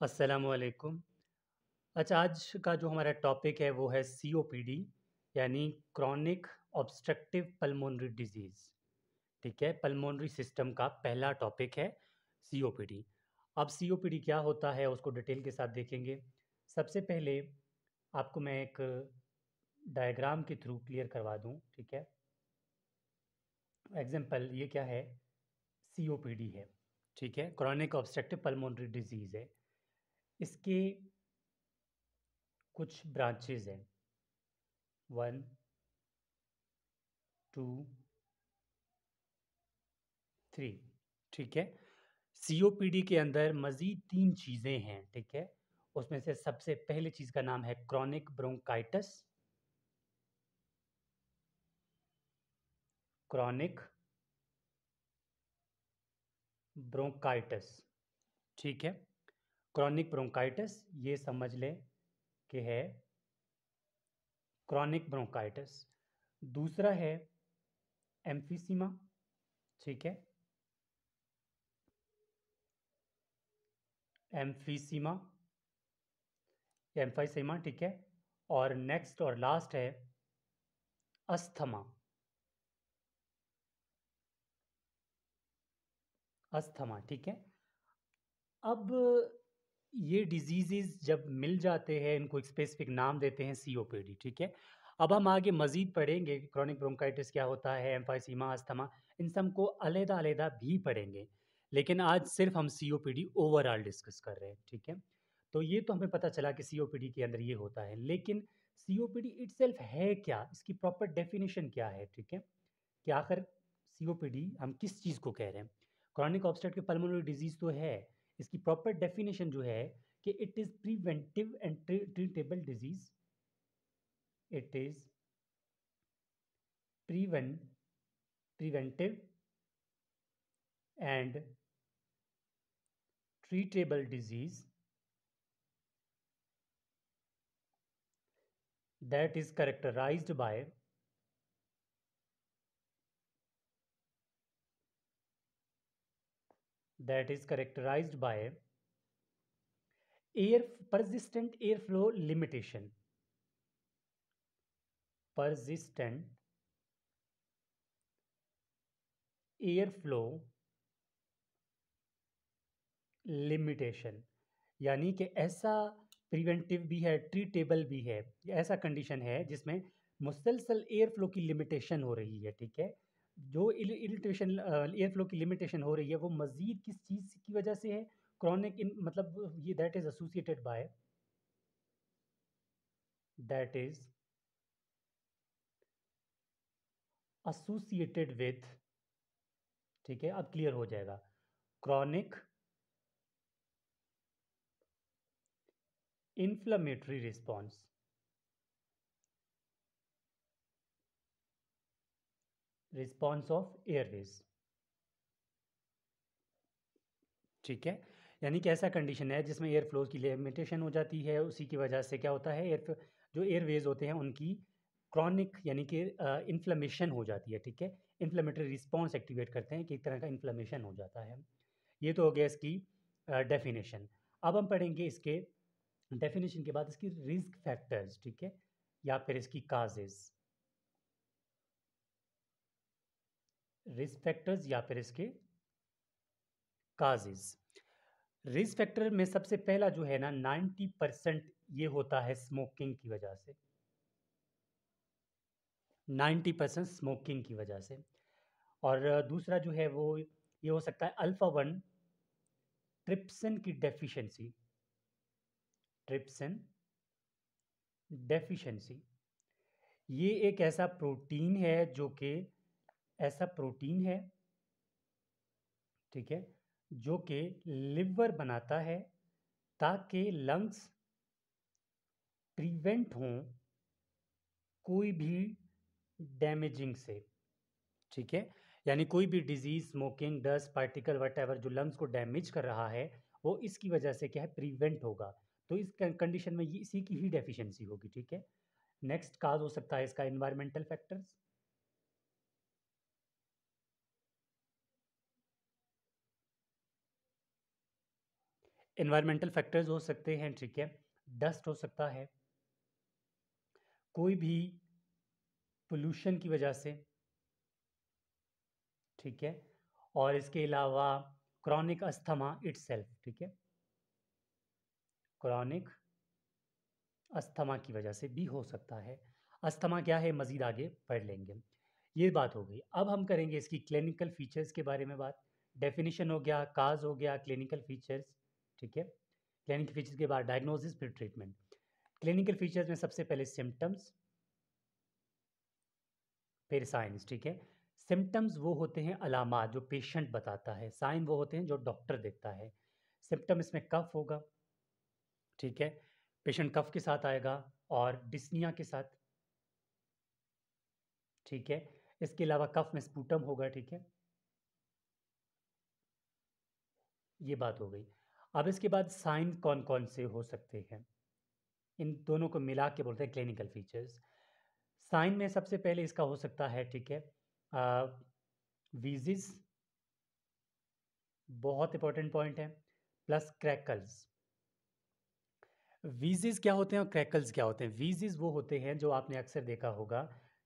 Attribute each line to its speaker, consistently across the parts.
Speaker 1: अस्सलामुअलैकुम। अच्छा, आज का जो हमारा टॉपिक है वो है सीओपीडी, यानी क्रॉनिक ऑब्स्ट्रक्टिव पल्मोनरी डिजीज़। ठीक है, पल्मोनरी सिस्टम का पहला टॉपिक है सीओपीडी। अब सीओपीडी क्या होता है उसको डिटेल के साथ देखेंगे। सबसे पहले आपको मैं एक डायग्राम के थ्रू क्लियर करवा दूं। ठीक है, एग्जांपल ये क्या है, सीओपीडी है। ठीक है, क्रॉनिक ऑब्स्ट्रक्टिव पल्मोनरी डिजीज़ है। इसके कुछ ब्रांचेज हैं, 1, 2, 3। ठीक है, सीओपीडी के अंदर मजीद 3 चीज़ें हैं। ठीक है, उसमें से सबसे पहले चीज़ का नाम है क्रॉनिक ब्रोंकाइटिस। Chronic bronchitis. ठीक है, क्रॉनिक ब्रोंकाइटिस ये समझ लें कि है क्रॉनिक ब्रोंकाइटिस। दूसरा है एम्फीसीमा। ठीक है, एम्फीसीमा, एम्फाइसीमा। ठीक है, और नेक्स्ट और लास्ट है अस्थमा। अस्थमा। ठीक है, अब ये डिजीजेज जब मिल जाते हैं इनको एक स्पेसिफिक नाम देते हैं सीओपीडी। ठीक है, अब हम आगे मजीद पढ़ेंगे कि क्रॉनिक ब्रोंकाइटिस क्या होता है, एम्फाइसीमा, अस्थमा, इन सब को अलहदा अलहदा भी पढ़ेंगे। लेकिन आज सिर्फ हम सीओपीडी ओवरऑल डिस्कस कर रहे हैं। ठीक है, तो ये तो हमें पता चला कि सीओपीडी के अंदर ये होता है, लेकिन सीओपीडी इटसेल्फ है क्या, इसकी प्रॉपर डेफिनेशन क्या है। ठीक है, कि आखिर सीओपीडी हम किस चीज़ को कह रहे हैं। क्रॉनिक ऑब्स्ट्रक्टिव पल्मोनरी डिजीज तो है, इसकी प्रॉपर डेफिनेशन जो है कि it is preventive and treatable disease. It is prevent preventive and treatable disease that is characterized by that is characterized by air persistent airflow limitation. Persistent airflow limitation, यानी कि ऐसा preventive भी है, treatable भी है। ये ऐसा कंडीशन है जिसमें मुसलसल एयर फ्लो की लिमिटेशन हो रही है। ठीक है, जो इरिटेशन एयर फ्लो की लिमिटेशन हो रही है वो मजीद किस चीज़ की वजह से है, क्रॉनिक इन मतलब ये that is associated by, that is associated with. ठीक है, अब क्लियर हो जाएगा, chronic inflammatory response. Response of airways. ठीक है, यानी कि ऐसा कंडीशन है जिसमें एयर फ्लोज की लिमिटेशन हो जाती है, उसी की वजह से क्या होता है, जो एयरवेज होते हैं उनकी क्रॉनिक यानी कि इन्फ्लेमेशन हो जाती है। ठीक है, इन्फ्लेमेटरी रिस्पॉन्स एक्टिवेट करते हैं कि एक तरह का इन्फ्लेमेशन हो जाता है। ये तो हो गया इसकी डेफिनेशन। अब हम पढ़ेंगे इसके डेफिनेशन के बाद इसकी रिस्क फैक्टर्स। ठीक है, या फिर इसकी काजेज, रिस्क फैक्टर्स या फिर इसके काजेज। रिस्क फैक्टर में सबसे पहला जो है ना, 90% ये होता है स्मोकिंग की वजह से। 90% स्मोकिंग की वजह से। और दूसरा जो है वो ये हो सकता है अल्फा 1 ट्रिप्सिन की डेफिशिएंसी। ट्रिप्सिन डेफिशिएंसी, ये एक ऐसा प्रोटीन है जो कि ऐसा प्रोटीन है, ठीक है, जो कि लिवर बनाता है ताकि लंग्स प्रिवेंट हों कोई भी डैमेजिंग से। ठीक है, यानी कोई भी disease, smoking, dust particle what ever जो लंग्स को डैमेज कर रहा है वो इसकी वजह से क्या है, प्रिवेंट होगा। तो इस कंडीशन में ये इसी की ही डेफिशिएंसी होगी। ठीक है, नेक्स्ट काज हो सकता है इसका एनवायरमेंटल फैक्टर्स। एनवायरमेंटल फैक्टर्स हो सकते हैं, ठीक है, डस्ट हो सकता है, कोई भी पोल्यूशन की वजह से, ठीक है, और इसके अलावा क्रॉनिक अस्थमा इटसेल्फ, ठीक है, क्रॉनिक अस्थमा की वजह से भी हो सकता है। अस्थमा क्या है मज़ीद आगे पढ़ लेंगे। ये बात हो गई। अब हम करेंगे इसकी क्लिनिकल फीचर्स के बारे में बात। डेफिनेशन हो गया, काज हो गया, क्लिनिकल फीचर्स, ठीक है। क्लिनिकल फीचर्स के बाद डायग्नोसिस फिर ट्रीटमेंट। क्लिनिकल फीचर्स में सबसे पहले सिम्टम्स, फिर साइंस, ठीक है। सिम्टम्स वो होते हैं अलामात जो पेशेंट बताता है, साइन वो होते हैं जो डॉक्टर देखता है। सिम्टम इसमें कफ होगा, ठीक है, पेशेंट कफ के साथ आएगा और डिस्निया के साथ, ठीक है। इसके अलावा कफ में स्पूटम होगा, ठीक है। ये बात हो गई। अब इसके बाद साइन कौन कौन से हो सकते हैं, इन दोनों को मिला के बोलते हैं क्लिनिकल फीचर्स। साइन में सबसे पहले इसका हो सकता है, ठीक है, वीजिस, बहुत इंपॉर्टेंट पॉइंट है, प्लस क्रैकल्स। वीजिस क्या होते हैं और क्रैकल्स क्या होते हैं? वीजिस वो होते हैं जो आपने अक्सर देखा होगा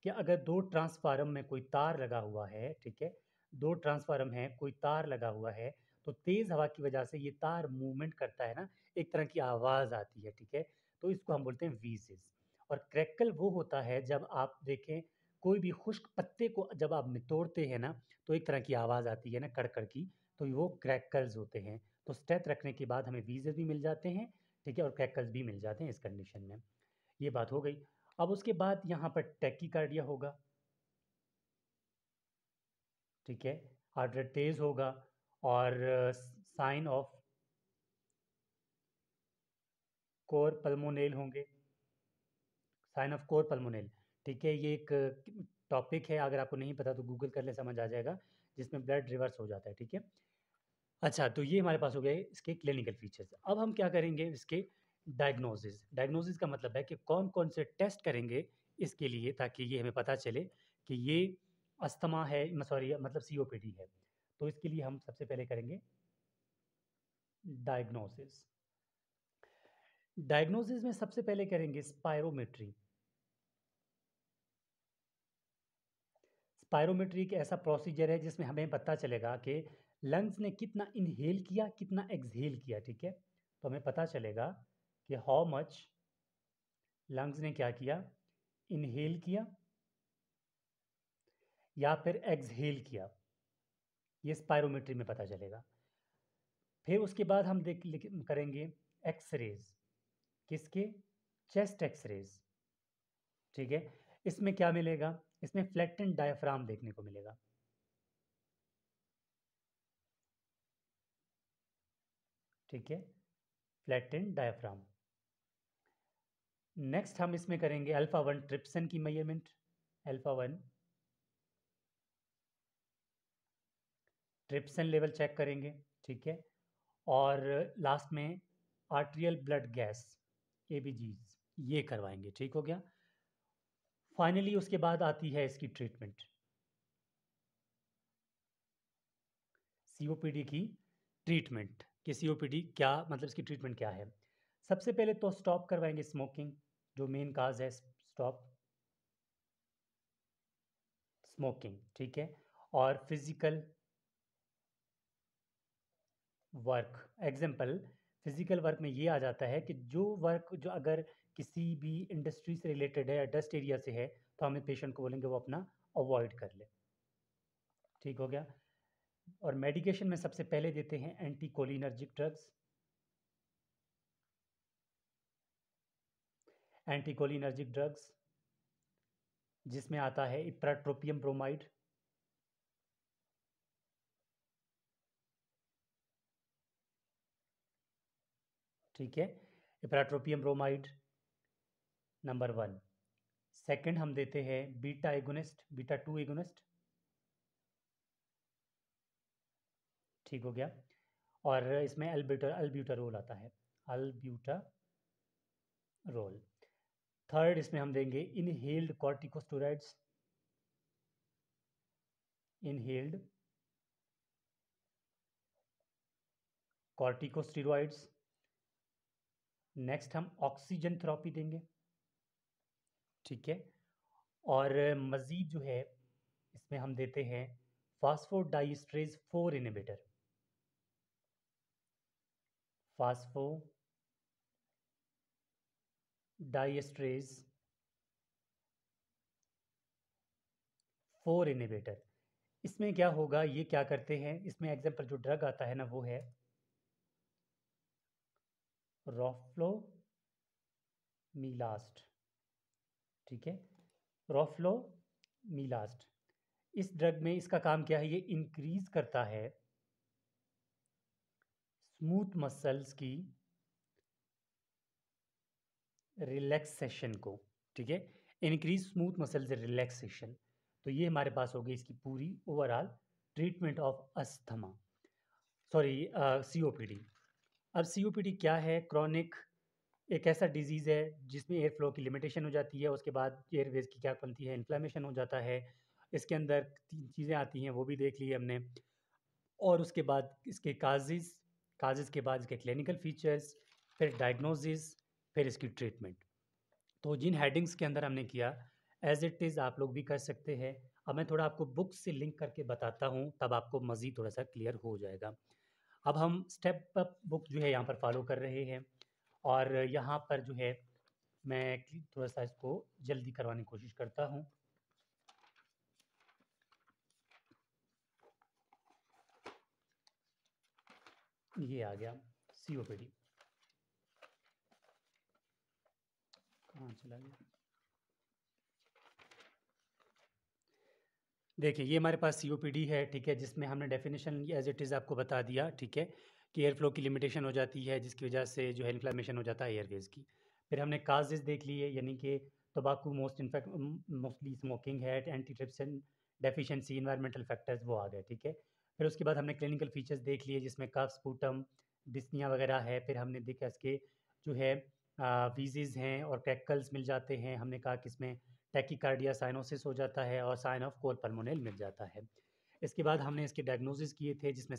Speaker 1: कि अगर दो ट्रांसफार्मर में कोई तार लगा हुआ है, ठीक है, दो ट्रांसफार्मर है, कोई तार लगा हुआ है, तो तेज हवा की वजह से ये तार मूवमेंट करता है ना, एक तरह की आवाज आती है, ठीक है, तो इसको हम बोलते हैं वीजिस। और क्रैकल वो होता है जब आप देखें कोई भी खुश्क पत्ते को जब आप तोड़ते हैं ना, तो एक तरह की आवाज आती है ना, कड़कड़ की, तो वो क्रैकल्स होते हैं। तो स्टेथ रखने के बाद हमें वीजेस भी मिल जाते हैं, ठीक है, और क्रैकर्स भी मिल जाते हैं इस कंडीशन में। ये बात हो गई। अब उसके बाद यहाँ पर टैकीकार्डिया होगा, ठीक है, हार्ट रेट तेज होगा, और साइन ऑफ कोर पल्मोनेल होंगे, साइन ऑफ कोर पल्मोनेल, ठीक है। ये एक टॉपिक है, अगर आपको नहीं पता तो गूगल कर ले, समझ आ जाएगा, जिसमें ब्लड रिवर्स हो जाता है, ठीक है। अच्छा, तो ये हमारे पास हो गए इसके क्लिनिकल फीचर्स। अब हम क्या करेंगे इसके डायग्नोसिस। डायग्नोसिस का मतलब है कि कौन कौन से टेस्ट करेंगे इसके लिए, ताकि ये हमें पता चले कि ये अस्थमा है, सॉरी मतलब सीओपीडी है। तो इसके लिए हम सबसे पहले करेंगे डायग्नोसिस। डायग्नोसिस में सबसे पहले करेंगे स्पायरोमेट्री। स्पायरोमेट्री एक ऐसा प्रोसीजर है जिसमें हमें पता चलेगा कि लंग्स ने कितना इनहेल किया, कितना एक्सहेल किया, ठीक है। तो हमें पता चलेगा कि हाउ मच लंग्स ने क्या किया, इनहेल किया या फिर एक्सहेल किया, ये स्पायरोमेट्री में पता चलेगा। फिर उसके बाद हम करेंगे एक्सरेज, किसके, चेस्ट एक्सरेज, ठीक है। इसमें क्या मिलेगा, इसमें फ्लैटेंड डायफ्राम देखने को मिलेगा, ठीक है, फ्लैटेंड डायफ्राम। नेक्स्ट हम इसमें करेंगे अल्फा वन ट्रिप्सन की measurement, alpha one trypsin level check करेंगे, ठीक है। और लास्ट में आर्ट्रियल ब्लड गैस, एबीजीज, ये करवाएंगे, ठीक हो गया। फाइनली उसके बाद आती है इसकी ट्रीटमेंट, सीओपीडी की ट्रीटमेंट, कि सीओपीडी क्या मतलब, इसकी ट्रीटमेंट क्या है। सबसे पहले तो स्टॉप करवाएंगे स्मोकिंग, जो मेन काज है, स्टॉप स्मोकिंग, ठीक है। और physical work, example, physical work में ये आ जाता है कि जो वर्क जो अगर किसी भी इंडस्ट्री से रिलेटेड है या डस्ट एरिया से है, तो हमें पेशेंट को बोलेंगे वो अपना अवॉइड कर ले, ठीक हो गया। और मेडिकेशन में सबसे पहले देते हैं anti cholinergic drugs, anti cholinergic drugs जिसमें आता है इप्राट्रोपियम ब्रोमाइड, ठीक है, ipratropium bromide number one. Second हम देते हैं beta agonist, beta two agonist, ठीक हो गया। और इसमें अल्ब्यूटारोल आता है, अल्ब्यूटारोल। थर्ड इसमें हम देंगे inhaled corticosteroids, inhaled corticosteroids, next हम ऑक्सीजन थेरेपी देंगे, ठीक है। और मज़ीद जो है इसमें हम देते हैं फास्फोडाइस्ट्रेज 4 इनहिबिटर, फास्फोडाइस्ट्रेज 4 इनहिबिटर। इसमें क्या होगा, ये क्या करते हैं, इसमें एग्जाम्पल जो ड्रग आता है ना वो है रोफ्लोमिलास्ट, ठीक है, रोफ्लोमिलास्ट। इस ड्रग में इसका काम क्या है, ये इंक्रीज करता है स्मूथ मसल्स की रिलैक्सेशन को, ठीक है, इंक्रीज स्मूथ मसल्स रिलैक्सेशन। तो ये हमारे पास हो गई इसकी पूरी overall treatment of asthma, sorry COPD. अब सीओपीडी क्या है, क्रॉनिक एक ऐसा डिजीज़ है जिसमें एयर फ्लो की लिमिटेशन हो जाती है, उसके बाद एयरवेज की क्या बनती है, इन्फ्लेमेशन हो जाता है। इसके अंदर तीन चीज़ें आती हैं वो भी देख ली हमने, और उसके बाद इसके काजेज़, काजेज़ के बाद इसके क्लिनिकल फीचर्स, फिर डायग्नोसिस, फिर इसकी ट्रीटमेंट। तो जिन हेडिंग्स के अंदर हमने किया एज इट इज़ आप लोग भी कर सकते हैं। अब मैं थोड़ा आपको बुक से लिंक करके बताता हूँ, तब आपको मज़ीद थोड़ा सा क्लियर हो जाएगा। अब हम स्टेप अप बुक जो है यहाँ पर फॉलो कर रहे हैं, और यहाँ पर जो है मैं थोड़ा सा इसको जल्दी करवाने की कोशिश करता हूँ। ये आ गया सीओपीडी, कहाँ चला गया, देखिए ये हमारे पास सीओपीडी है, ठीक है, जिसमें हमने डेफिनेशन एज इट इज़ आपको बता दिया, ठीक है, कि एयर फ्लो की लिमिटेशन हो जाती है जिसकी वजह से जो है इन्फ्लेमेशन हो जाता है एयरवेज की। फिर हमने काजेज़ देख लिए, यानी कि तंबाकू मोस्ट इनफेक्ट मोस्टली स्मोकिंग है, anti trypsin deficiency, environmental factors वो आ गए, ठीक है। फिर उसके बाद हमने क्लिनिकल फीचर्स देख लिए जिसमें कफ, स्पूटम, डिस्निया वगैरह है। फिर हमने देखा इसके जो है वीज़ेज़ हैं और क्रैकल्स मिल जाते हैं, हमने कहा कि इसमें टैकीकार्डिया साइनोसिस हो जाता है और साइन ऑफ कोर पल्मोनल मिल जाता है। इसके बाद हमने इसके डायग्नोसिस किए थे जिसमें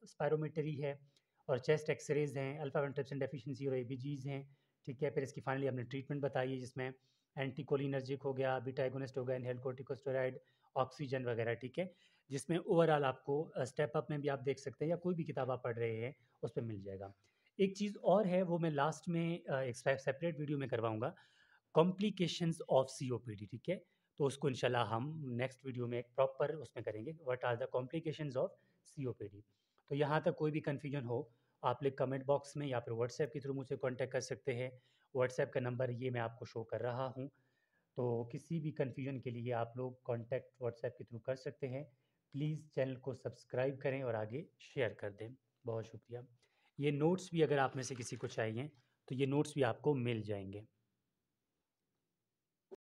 Speaker 1: स्पायरोमेट्री है और चेस्ट एक्सरेज हैं, अल्फा एंट्रिप्सिन डेफिशिएंसी और एबीजीज हैं, ठीक है। फिर इसकी फाइनली हमने ट्रीटमेंट बताई है जिसमें एंटीकोलिनर्जिक हो गया, बीटा एगोनिस्ट हो गया, इनहेल्ड कोर्टिकोस्टेरॉइड, ऑक्सीजन वगैरह, ठीक है। जिसमें ओवरऑल आपको स्टेप अप में भी आप देख सकते हैं या कोई भी किताब आप पढ़ रहे हैं उस पर मिल जाएगा। एक चीज़ और है वो मैं लास्ट में एक सेपरेट वीडियो में करवाऊंगा, कॉम्प्लिकेशंस ऑफ सीओपीडी, ठीक है। तो उसको इंशाल्लाह हम नेक्स्ट वीडियो में एक प्रॉपर उसमें करेंगे, what are the complications of COPD. तो यहाँ तक कोई भी कन्फ्यूजन हो आप लोग कमेंट बॉक्स में या फिर व्हाट्सएप के थ्रू मुझसे कांटेक्ट कर सकते हैं। व्हाट्सएप का नंबर ये मैं आपको शो कर रहा हूँ, तो किसी भी कन्फ्यूजन के लिए आप लोग कांटेक्ट व्हाट्सएप के थ्रू कर सकते हैं। प्लीज़ चैनल को सब्सक्राइब करें और आगे शेयर कर दें। बहुत शुक्रिया। ये नोट्स भी अगर आप में से किसी को चाहिए तो ये नोट्स भी आपको मिल जाएंगे।